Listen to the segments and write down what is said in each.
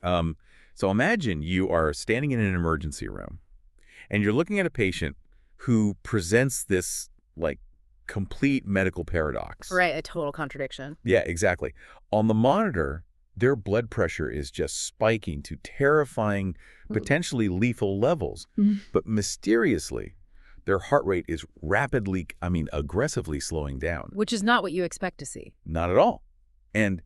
So imagine you are standing in an emergency room, and you're looking at a patient who presents this, like, complete medical paradox. Right, a total contradiction. Yeah, exactly. On the monitor, their blood pressure is just spiking to terrifying, potentially lethal levels. But mysteriously, their heart rate is rapidly, aggressively slowing down. Which is not what you expect to see. Not at all. And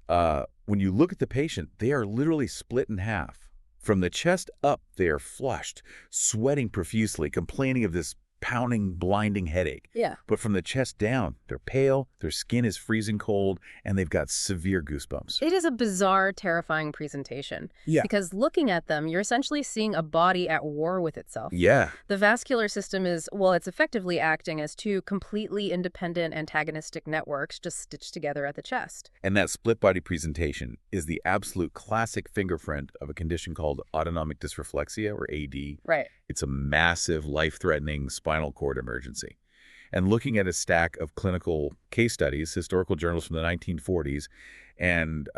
when you look at the patient, they are literally split in half. From the chest up, they are flushed, sweating profusely, complaining of this pounding, blinding headache. Yeah. But from the chest down, they're pale, their skin is freezing cold, and they've got severe goosebumps. It is a bizarre, terrifying presentation. Yeah. Because looking at them, you're essentially seeing a body at war with itself. Yeah. The vascular system is, well, it's effectively acting as two completely independent antagonistic networks just stitched together at the chest. And that split body presentation is the absolute classic fingerprint of a condition called Autonomic Dysreflexia, or AD. Right. It's a massive, life-threatening spinal cord emergency. And looking at a stack of clinical case studies, historical journals from the 1940s, and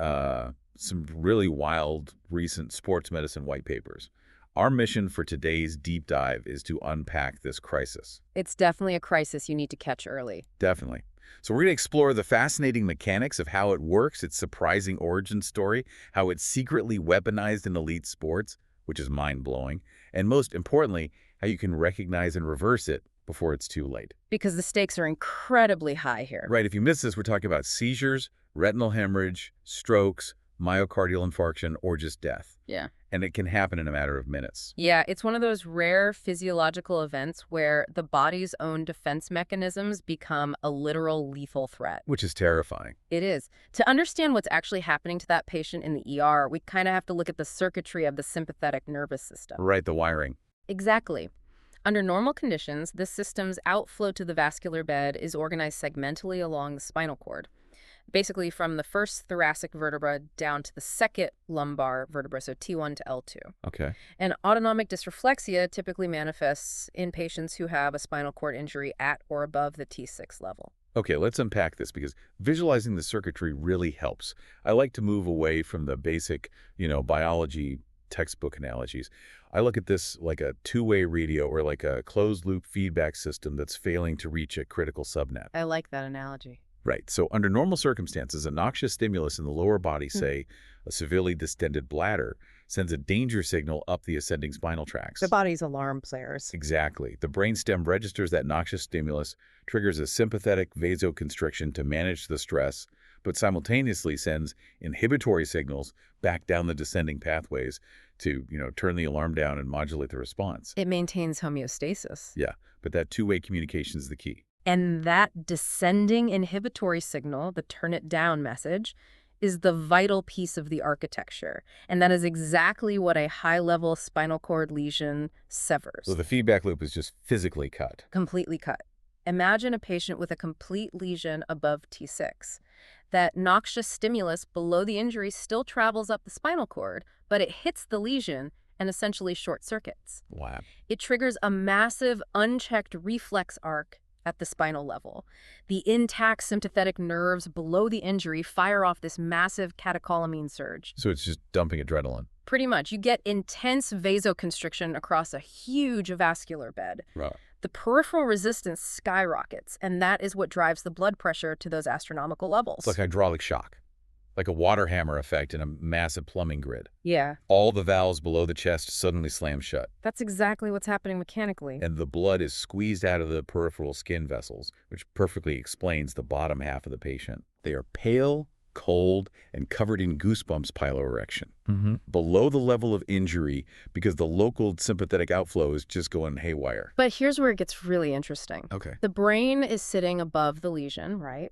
some really wild recent sports medicine white papers, our mission for today's deep dive is to unpack this crisis. It's definitely a crisis you need to catch early. Definitely. So we're going to explore the fascinating mechanics of how it works, its surprising origin story, how it's secretly weaponized in elite sports, which is mind-blowing, and most importantly, how you can recognize and reverse it before it's too late. Because the stakes are incredibly high here. Right, if you miss this, we're talking about seizures, retinal hemorrhage, strokes, myocardial infarction, or just death. Yeah. And it can happen in a matter of minutes. Yeah, it's one of those rare physiological events where the body's own defense mechanisms become a literal lethal threat. Which is terrifying. It is. To understand what's actually happening to that patient in the ER, we kind of have to look at the circuitry of the sympathetic nervous system. Right, the wiring. Exactly. Under normal conditions, this system's outflow to the vascular bed is organized segmentally along the spinal cord. Basically from the first thoracic vertebra down to the second lumbar vertebra, so T1 to L2. Okay. And autonomic dysreflexia typically manifests in patients who have a spinal cord injury at or above the T6 level. Okay, let's unpack this because visualizing the circuitry really helps. I like to move away from the basic, biology textbook analogies. I look at this like a two-way radio or like a closed-loop feedback system that's failing to reach a critical subnet. I like that analogy. Right. So under normal circumstances, a noxious stimulus in the lower body, say a severely distended bladder, sends a danger signal up the ascending spinal tracts. The body's alarm players. Exactly. The brainstem registers that noxious stimulus, triggers a sympathetic vasoconstriction to manage the stress, but simultaneously sends inhibitory signals back down the descending pathways to, turn the alarm down and modulate the response. It maintains homeostasis. Yeah, but that two-way communication is the key. And that descending inhibitory signal, the turn it down message, is the vital piece of the architecture. And that is exactly what a high-level spinal cord lesion severs. So the feedback loop is just physically cut. Completely cut. Imagine a patient with a complete lesion above T6. That noxious stimulus below the injury still travels up the spinal cord, but it hits the lesion and essentially short circuits. Wow. It triggers a massive, unchecked reflex arc at the spinal level. The intact sympathetic nerves below the injury fire off this massive catecholamine surge. So it's just dumping adrenaline. Pretty much. You get intense vasoconstriction across a huge vascular bed. Right. The peripheral resistance skyrockets, and that is what drives the blood pressure to those astronomical levels. It's like hydraulic shock, like a water hammer effect in a massive plumbing grid. Yeah. All the valves below the chest suddenly slam shut. That's exactly what's happening mechanically. And the blood is squeezed out of the peripheral skin vessels, which perfectly explains the bottom half of the patient. They are pale, cold, and covered in goosebumps piloerection. Below the level of injury because the local sympathetic outflow is just going haywire. But here's where it gets really interesting. Okay. The brain is sitting above the lesion, right?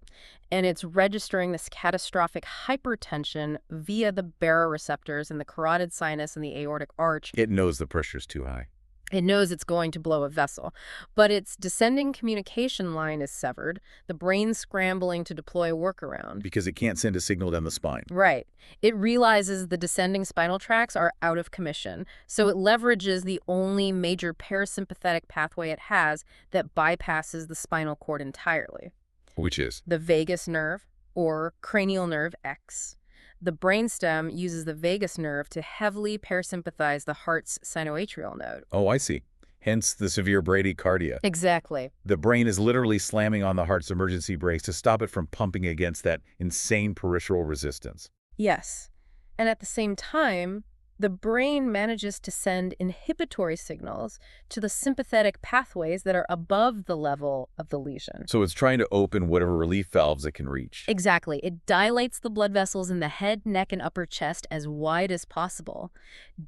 And it's registering this catastrophic hypertension via the baroreceptors in the carotid sinus and the aortic arch. It knows the pressure's too high. It knows it's going to blow a vessel, but its descending communication line is severed, the brain's scrambling to deploy a workaround. Because it can't send a signal down the spine. Right. It realizes the descending spinal tracts are out of commission, so it leverages the only major parasympathetic pathway it has that bypasses the spinal cord entirely. Which is? The vagus nerve, or cranial nerve X. The brainstem uses the vagus nerve to heavily parasympathize the heart's sinoatrial node. Oh, I see. Hence the severe bradycardia. Exactly. The brain is literally slamming on the heart's emergency brakes to stop it from pumping against that insane peripheral resistance. Yes. And at the same time, the brain manages to send inhibitory signals to the sympathetic pathways that are above the level of the lesion. So it's trying to open whatever relief valves it can reach. Exactly. It dilates the blood vessels in the head, neck, and upper chest as wide as possible,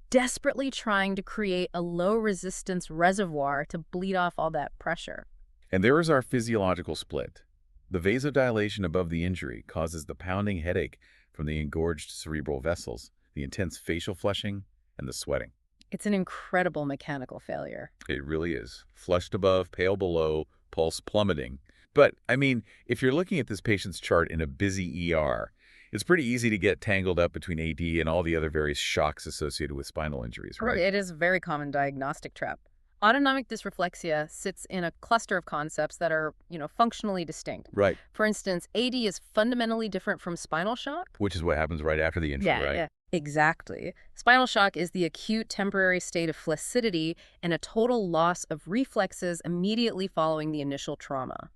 desperately trying to create a low-resistance reservoir to bleed off all that pressure. And there is our physiological split. The vasodilation above the injury causes the pounding headache from the engorged cerebral vessels, the intense facial flushing, and the sweating. It's an incredible mechanical failure. It really is. Flushed above, pale below, pulse plummeting. But, I mean, if you're looking at this patient's chart in a busy ER, it's pretty easy to get tangled up between AD and all the other various shocks associated with spinal injuries, right? It is a very common diagnostic trap. Autonomic dysreflexia sits in a cluster of concepts that are, functionally distinct. Right. For instance, AD is fundamentally different from spinal shock. Which is what happens right after the injury, right? Yeah. Exactly. Spinal shock is the acute temporary state of flaccidity and a total loss of reflexes immediately following the initial trauma.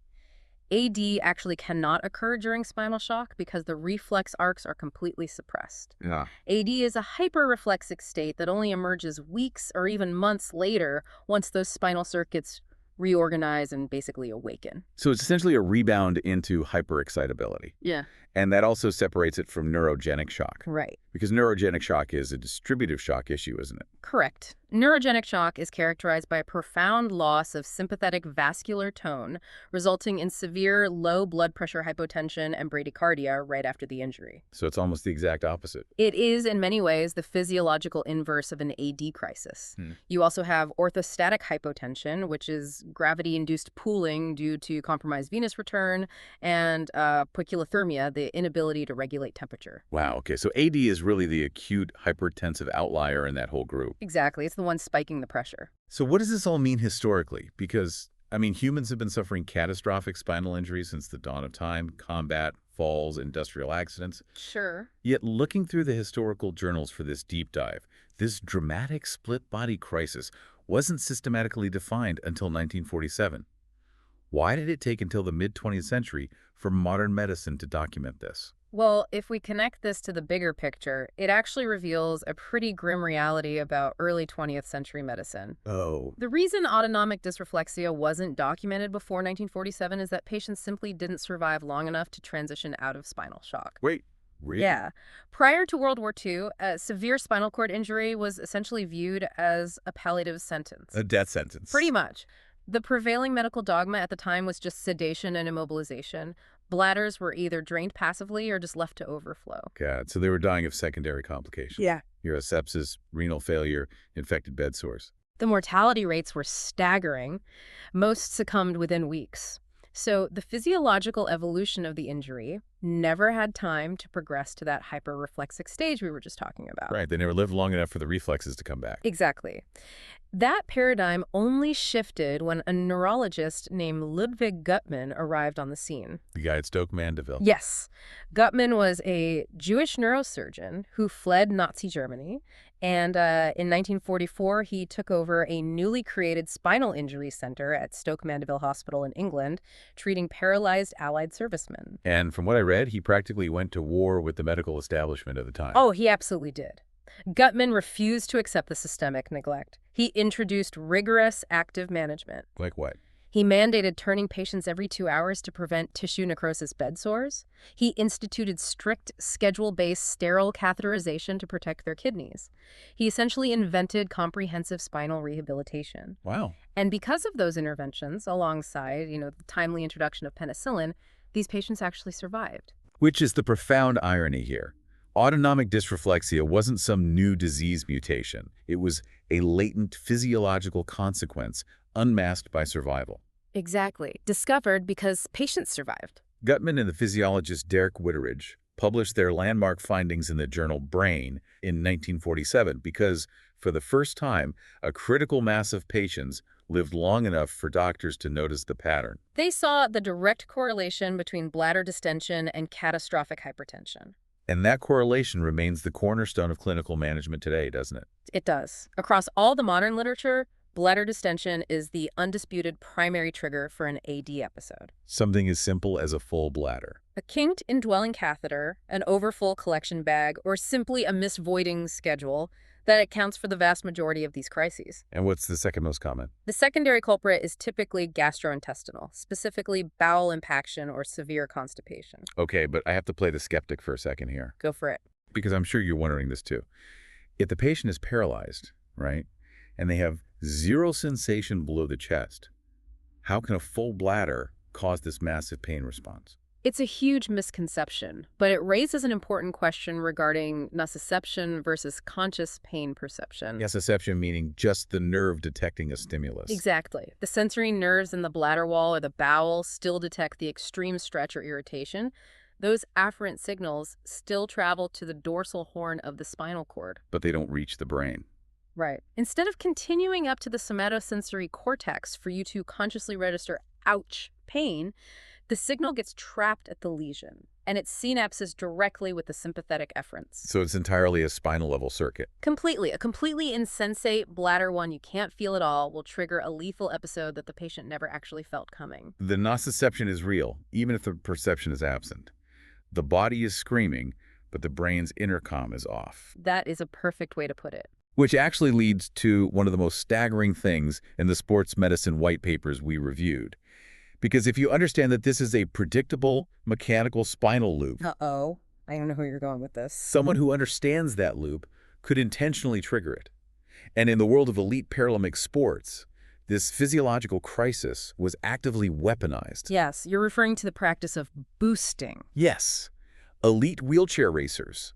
AD actually cannot occur during spinal shock because the reflex arcs are completely suppressed. Yeah. AD is a hyperreflexic state that only emerges weeks or even months later once those spinal circuits reorganize and basically awaken. So it's essentially a rebound into hyperexcitability. Yeah. And that also separates it from neurogenic shock. Right. Because neurogenic shock is a distributive shock issue, isn't it? Correct. Neurogenic shock is characterized by a profound loss of sympathetic vascular tone, resulting in severe low blood pressure hypotension and bradycardia right after the injury. So it's almost the exact opposite. It is, in many ways, the physiological inverse of an AD crisis. You also have orthostatic hypotension, which is gravity-induced pooling due to compromised venous return, and poikilothermia, the inability to regulate temperature. Wow, okay. So AD is really the acute hypertensive outlier in that whole group. Exactly. It's the one spiking the pressure. So what does this all mean historically? Because, I mean, humans have been suffering catastrophic spinal injuries since the dawn of time, combat, falls, industrial accidents. Sure. Yet looking through the historical journals for this deep dive, this dramatic split body crisis wasn't systematically defined until 1947. Why did it take until the mid-20th century for modern medicine to document this? Well, if we connect this to the bigger picture, it actually reveals a pretty grim reality about early 20th century medicine. Oh. The reason autonomic dysreflexia wasn't documented before 1947 is that patients simply didn't survive long enough to transition out of spinal shock. Wait, really? Yeah. Prior to World War II, a severe spinal cord injury was essentially viewed as a palliative sentence. A death sentence. Pretty much. The prevailing medical dogma at the time was just sedation and immobilization. Bladders were either drained passively or just left to overflow. God, so they were dying of secondary complications. Yeah. Sepsis, renal failure, infected bed sores. The mortality rates were staggering. Most succumbed within weeks. So the physiological evolution of the injury never had time to progress to that hyperreflexic stage we were just talking about. Right, they never lived long enough for the reflexes to come back. Exactly. That paradigm only shifted when a neurologist named Ludwig Guttmann arrived on the scene. The guy at Stoke Mandeville. Yes. Guttmann was a Jewish neurosurgeon who fled Nazi Germany, and in 1944 he took over a newly created spinal injury center at Stoke Mandeville Hospital in England, treating paralyzed Allied servicemen. And from what I read, he practically went to war with the medical establishment at the time. Oh, he absolutely did. Guttmann refused to accept the systemic neglect. He introduced rigorous active management. Like what? He mandated turning patients every 2 hours to prevent tissue necrosis bed sores. He instituted strict schedule-based sterile catheterization to protect their kidneys. He essentially invented comprehensive spinal rehabilitation. Wow. And because of those interventions, alongside, the timely introduction of penicillin, these patients actually survived. Which is the profound irony here. Autonomic dysreflexia wasn't some new disease mutation. It was a latent physiological consequence unmasked by survival. Exactly. Discovered because patients survived. Guttmann and the physiologist Derek Witteridge published their landmark findings in the journal Brain in 1947 because, for the first time, a critical mass of patients lived long enough for doctors to notice the pattern. They saw the direct correlation between bladder distension and catastrophic hypertension. And that correlation remains the cornerstone of clinical management today, doesn't it? It does. Across all the modern literature, bladder distension is the undisputed primary trigger for an AD episode. Something as simple as a full bladder. A kinked indwelling catheter, an overfull collection bag, or simply a misvoiding schedule that accounts for the vast majority of these crises. And what's the second most common? The secondary culprit is typically gastrointestinal, specifically bowel impaction or severe constipation. Okay, but I have to play the skeptic for a second here, Go for it. because I'm sure you're wondering this too. If the patient is paralyzed, right, and they have zero sensation below the chest, how can a full bladder cause this massive pain response? It's a huge misconception, but it raises an important question regarding nociception versus conscious pain perception. Nociception meaning just the nerve detecting a stimulus. Exactly. The sensory nerves in the bladder wall or the bowel still detect the extreme stretch or irritation. Those afferent signals still travel to the dorsal horn of the spinal cord. But they don't reach the brain. Right. Instead of continuing up to the somatosensory cortex for you to consciously register, ouch, pain, the signal gets trapped at the lesion, and it synapses directly with the sympathetic efferents. So it's entirely a spinal level circuit. Completely. A completely insensate bladder one you can't feel at all will trigger a lethal episode that the patient never actually felt coming. The nociception is real, even if the perception is absent. The body is screaming, but the brain's intercom is off. That is a perfect way to put it. Which actually leads to one of the most staggering things in the sports medicine white papers we reviewed. Because if you understand that this is a predictable mechanical spinal loop, Uh-oh. I don't know where you're going with this. someone who understands that loop could intentionally trigger it. And in the world of elite Paralympic sports, this physiological crisis was actively weaponized. Yes, you're referring to the practice of boosting. Yes, elite wheelchair racers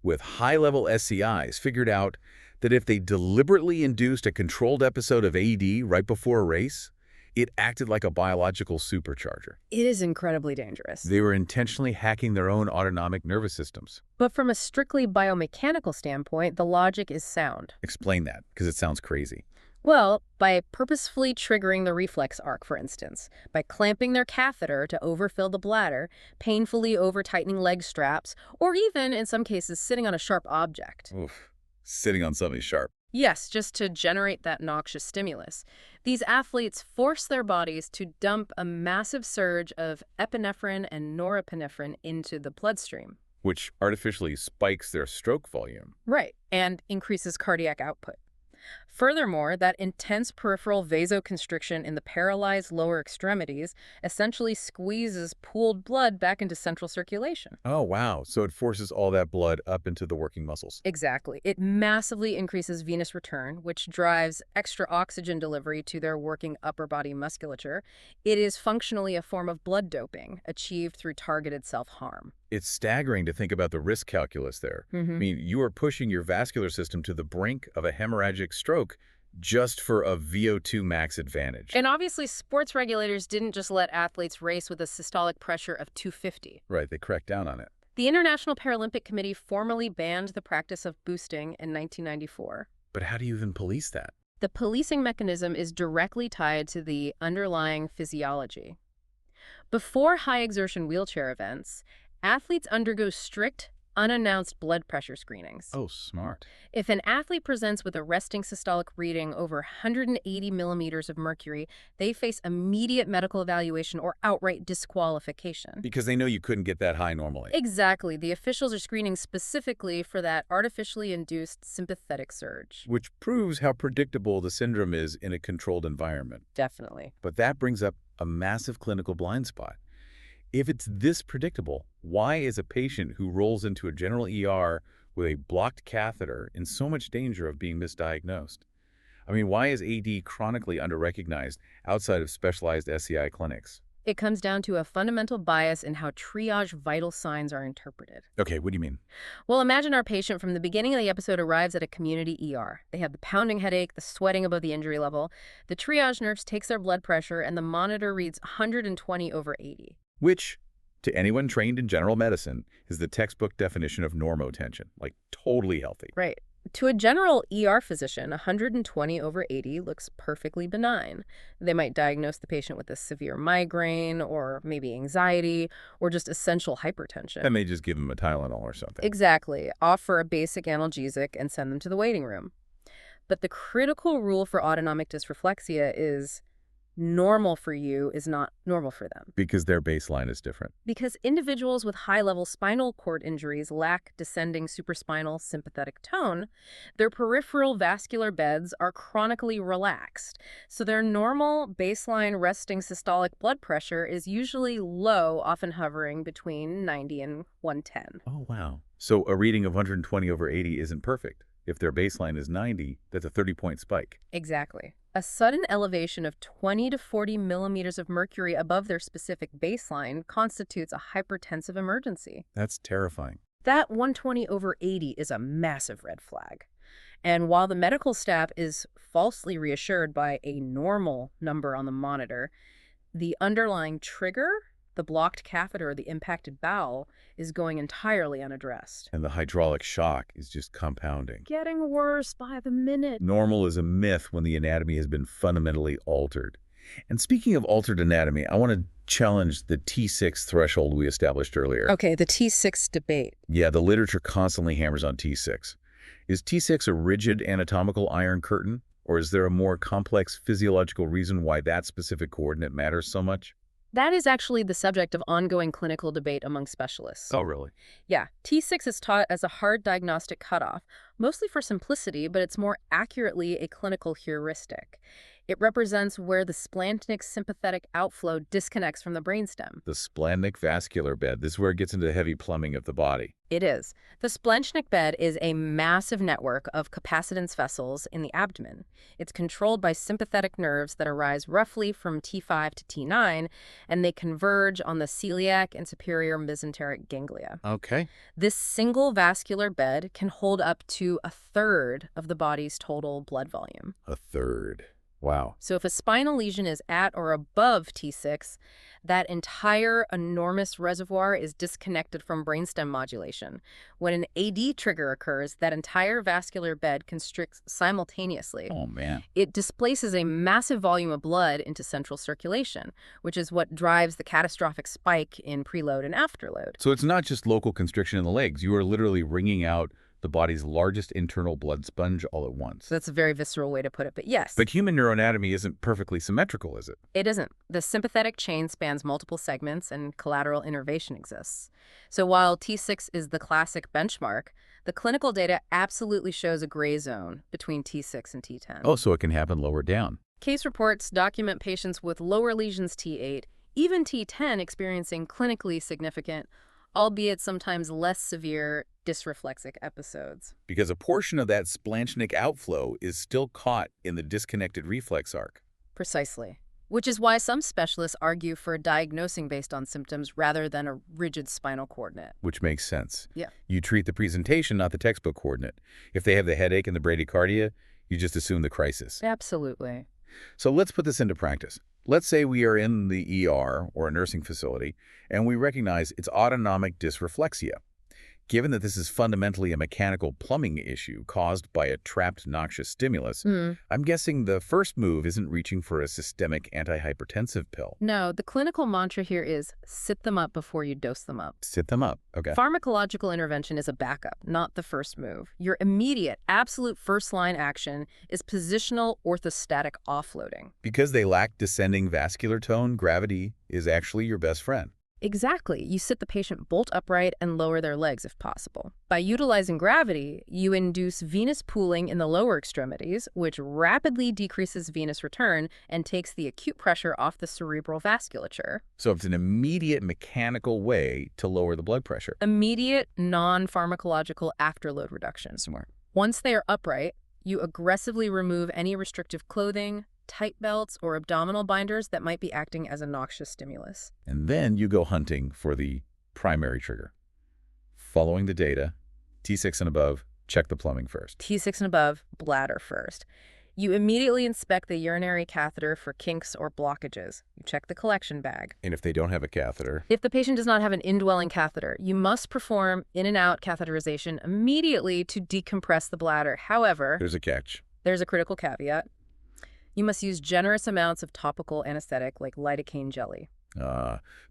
with high-level SCIs figured out that if they deliberately induced a controlled episode of AD right before a race, it acted like a biological supercharger. It is incredibly dangerous. They were intentionally hacking their own autonomic nervous systems. But from a strictly biomechanical standpoint, the logic is sound. Explain that, because it sounds crazy. Well, by purposefully triggering the reflex arc, for instance, by clamping their catheter to overfill the bladder, painfully over-tightening leg straps, or even, in some cases, sitting on a sharp object. Oof, sitting on something sharp. Yes, just to generate that noxious stimulus. These athletes force their bodies to dump a massive surge of epinephrine and norepinephrine into the bloodstream. Which artificially spikes their stroke volume. Right, and increases cardiac output. Furthermore, that intense peripheral vasoconstriction in the paralyzed lower extremities essentially squeezes pooled blood back into central circulation. Oh, wow. So it forces all that blood up into the working muscles. Exactly. It massively increases venous return, which drives extra oxygen delivery to their working upper body musculature. It is functionally a form of blood doping, achieved through targeted self-harm. It's staggering to think about the risk calculus there. I mean, you are pushing your vascular system to the brink of a hemorrhagic stroke just for a VO2 max advantage. And obviously, sports regulators didn't just let athletes race with a systolic pressure of 250. Right, they cracked down on it. The International Paralympic Committee formally banned the practice of boosting in 1994. But how do you even police that? The policing mechanism is directly tied to the underlying physiology. Before high-exertion wheelchair events, athletes undergo strict, unannounced blood pressure screenings. Oh, smart. If an athlete presents with a resting systolic reading over 180 millimeters of mercury, they face immediate medical evaluation or outright disqualification. Because they know you couldn't get that high normally. Exactly. The officials are screening specifically for that artificially induced sympathetic surge. Which proves how predictable the syndrome is in a controlled environment. Definitely. But that brings up a massive clinical blind spot. If it's this predictable, why is a patient who rolls into a general ER with a blocked catheter in so much danger of being misdiagnosed? I mean, why is AD chronically underrecognized outside of specialized SCI clinics? It comes down to a fundamental bias in how triage vital signs are interpreted. Okay, what do you mean? Well, imagine our patient from the beginning of the episode arrives at a community ER. They have the pounding headache, the sweating above the injury level. The triage nurse takes their blood pressure, and the monitor reads 120 over 80. Which, to anyone trained in general medicine, is the textbook definition of normotension, like totally healthy. Right. To a general ER physician, 120/80 looks perfectly benign. They might diagnose the patient with a severe migraine or maybe anxiety or just essential That hypertension. may just give them a Tylenol or something. Exactly. Offer a basic analgesic and send them to the waiting room. But the critical rule for autonomic dysreflexia is normal for you is not normal for them. Because their baseline is different. Because individuals with high-level spinal cord injuries lack descending supraspinal sympathetic tone, their peripheral vascular beds are chronically relaxed. So their normal baseline resting systolic blood pressure is usually low, often hovering between 90 and 110. Oh, wow. So a reading of 120/80 isn't perfect. If their baseline is 90, that's a 30-point spike. Exactly. A sudden elevation of 20 to 40 millimeters of mercury above their specific baseline constitutes a hypertensive emergency. That's terrifying. That 120/80 is a massive red flag. And while the medical staff is falsely reassured by a normal number on the monitor, the underlying trigger, the blocked catheter or the impacted bowel, is going entirely unaddressed. And the hydraulic shock is just compounding. Getting worse by the minute. Normal is a myth when the anatomy has been fundamentally altered. And speaking of altered anatomy, I want to challenge the T6 threshold we established earlier. Okay, the T6 debate. Yeah, the literature constantly hammers on T6. Is T6 a rigid anatomical iron curtain, or is there a more complex physiological reason why that specific coordinate matters so much? That is actually the subject of ongoing clinical debate among specialists. Oh, really? Yeah, T6 is taught as a hard diagnostic cutoff, mostly for simplicity, but it's more accurately a clinical heuristic. It represents where the splanchnic sympathetic outflow disconnects from the brainstem. The splanchnic vascular bed. This is where it gets into the heavy plumbing of the body. It is. The splanchnic bed is a massive network of capacitance vessels in the abdomen. It's controlled by sympathetic nerves that arise roughly from T5 to T9, and they converge on the celiac and superior mesenteric ganglia. Okay. This single vascular bed can hold up to a third of the body's total blood volume. A third. Wow. So if a spinal lesion is at or above T6, that entire enormous reservoir is disconnected from brainstem modulation. When an AD trigger occurs, that entire vascular bed constricts simultaneously. Oh, man. It displaces a massive volume of blood into central circulation, which is what drives the catastrophic spike in preload and afterload. So it's not just local constriction in the legs. You are literally wringing out the body's largest internal blood sponge all at once. So that's a very visceral way to put it, but yes. But human neuroanatomy isn't perfectly symmetrical, is it? It isn't. The sympathetic chain spans multiple segments and collateral innervation exists. So while T6 is the classic benchmark, the clinical data absolutely shows a gray zone between T6 and T10. Oh, so it can happen lower down. Case reports document patients with lower lesions T8, even T10 experiencing clinically significant, albeit sometimes less severe, dysreflexic episodes. Because a portion of that splanchnic outflow is still caught in the disconnected reflex arc. Precisely. Which is why some specialists argue for diagnosing based on symptoms rather than a rigid spinal coordinate. Which makes sense. Yeah. You treat the presentation, not the textbook coordinate. If they have the headache and the bradycardia, you just assume the crisis. Absolutely. So let's put this into practice. Let's say we are in the ER or a nursing facility, and we recognize it's autonomic dysreflexia. Given that this is fundamentally a mechanical plumbing issue caused by a trapped noxious stimulus, I'm guessing the first move isn't reaching for a systemic antihypertensive pill. No, the clinical mantra here is sit them up before you dose them up. Sit them up. Okay. Pharmacological intervention is a backup, not the first move. Your immediate, absolute first-line action is positional orthostatic offloading. Because they lack descending vascular tone, gravity is actually your best friend. Exactly. You sit the patient bolt upright and lower their legs if possible. By utilizing gravity, you induce venous pooling in the lower extremities, which rapidly decreases venous return and takes the acute pressure off the cerebral vasculature. So it's an immediate mechanical way to lower the blood pressure. Immediate, non-pharmacological afterload reduction. Smart. Once they are upright, you aggressively remove any restrictive clothing, tight belts, or abdominal binders that might be acting as a noxious stimulus. And then you go hunting for the primary trigger. Following the data, T6 and above, check the plumbing first. T6 and above, bladder first. You immediately inspect the urinary catheter for kinks or blockages. You check the collection bag. And if they don't have a catheter? If the patient does not have an indwelling catheter, you must perform in and out catheterization immediately to decompress the bladder. However, There's a catch. there's a critical caveat. You must use generous amounts of topical anesthetic like lidocaine jelly.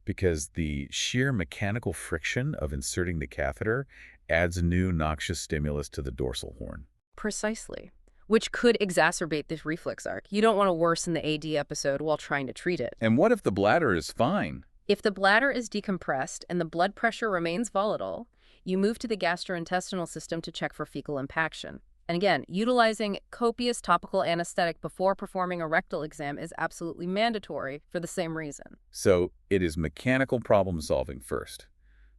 Because the sheer mechanical friction of inserting the catheter adds new noxious stimulus to the dorsal horn. Precisely. Which could exacerbate this reflex arc. You don't want to worsen the AD episode while trying to treat it. And what if the bladder is fine? If the bladder is decompressed and the blood pressure remains volatile, you move to the gastrointestinal system to check for fecal impaction. And again, utilizing copious topical anesthetic before performing a rectal exam is absolutely mandatory for the same reason. So it is mechanical problem solving first.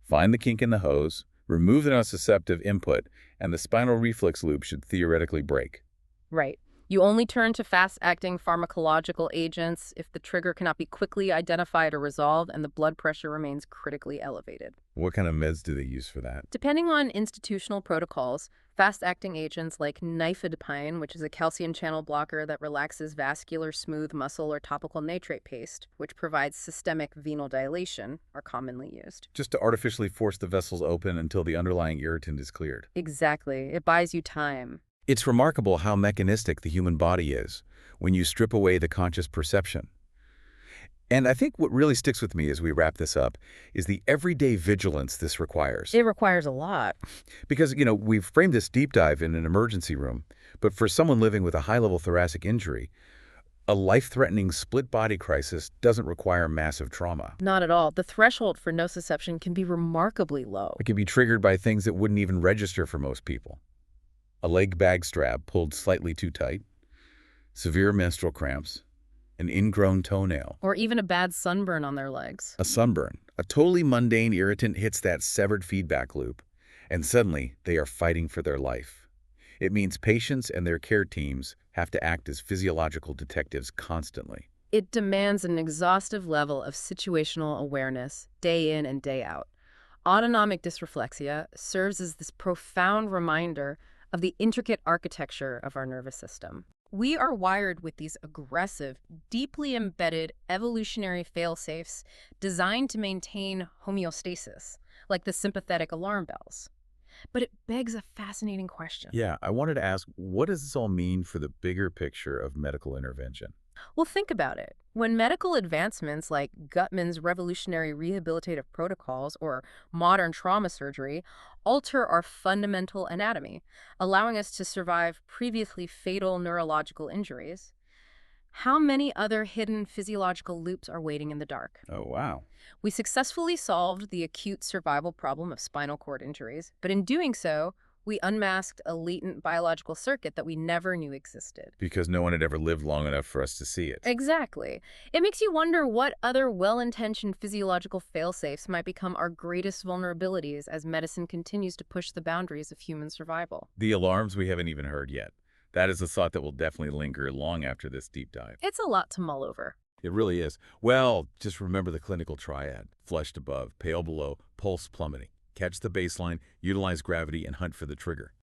Find the kink in the hose, remove the nociceptive input, and the spinal reflex loop should theoretically break. Right. You only turn to fast-acting pharmacological agents if the trigger cannot be quickly identified or resolved and the blood pressure remains critically elevated. What kind of meds do they use for that? Depending on institutional protocols, fast-acting agents like nifedipine, which is a calcium channel blocker that relaxes vascular smooth muscle, or topical nitrate paste, which provides systemic venal dilation, are commonly used. Just to artificially force the vessels open until the underlying irritant is cleared. Exactly. It buys you time. It's remarkable how mechanistic the human body is when you strip away the conscious perception. And I think what really sticks with me as we wrap this up is the everyday vigilance this requires. It requires a lot. Because, we've framed this deep dive in an emergency room, but for someone living with a high-level thoracic injury, a life-threatening split body crisis doesn't require massive trauma. Not at all. The threshold for nociception can be remarkably low. It can be triggered by things that wouldn't even register for most people. A leg bag strap pulled slightly too tight, severe menstrual cramps, an ingrown toenail, Or even a bad sunburn on their legs. a sunburn. A totally mundane irritant hits that severed feedback loop, and suddenly they are fighting for their life. It means patients and their care teams have to act as physiological detectives constantly. It demands an exhaustive level of situational awareness, day in and day out. Autonomic dysreflexia serves as this profound reminder of the intricate architecture of our nervous system. We are wired with these aggressive, deeply embedded evolutionary fail-safes designed to maintain homeostasis, like the sympathetic alarm bells. But it begs a fascinating question. Yeah, I wanted to ask, what does this all mean for the bigger picture of medical intervention? Well, think about it. When medical advancements like Gutmann's revolutionary rehabilitative protocols or modern trauma surgery alter our fundamental anatomy, allowing us to survive previously fatal neurological injuries, how many other hidden physiological loops are waiting in the dark? Oh, wow. We successfully solved the acute survival problem of spinal cord injuries, but in doing so, we unmasked a latent biological circuit that we never knew existed. Because no one had ever lived long enough for us to see it. Exactly. It makes you wonder what other well-intentioned physiological fail-safes might become our greatest vulnerabilities as medicine continues to push the boundaries of human survival. The alarms we haven't even heard yet. That is a thought that will definitely linger long after this deep dive. It's a lot to mull over. It really is. Well, just remember the clinical triad. Flushed above, pale below, pulse plummeting. Catch the baseline, utilize gravity, and hunt for the trigger.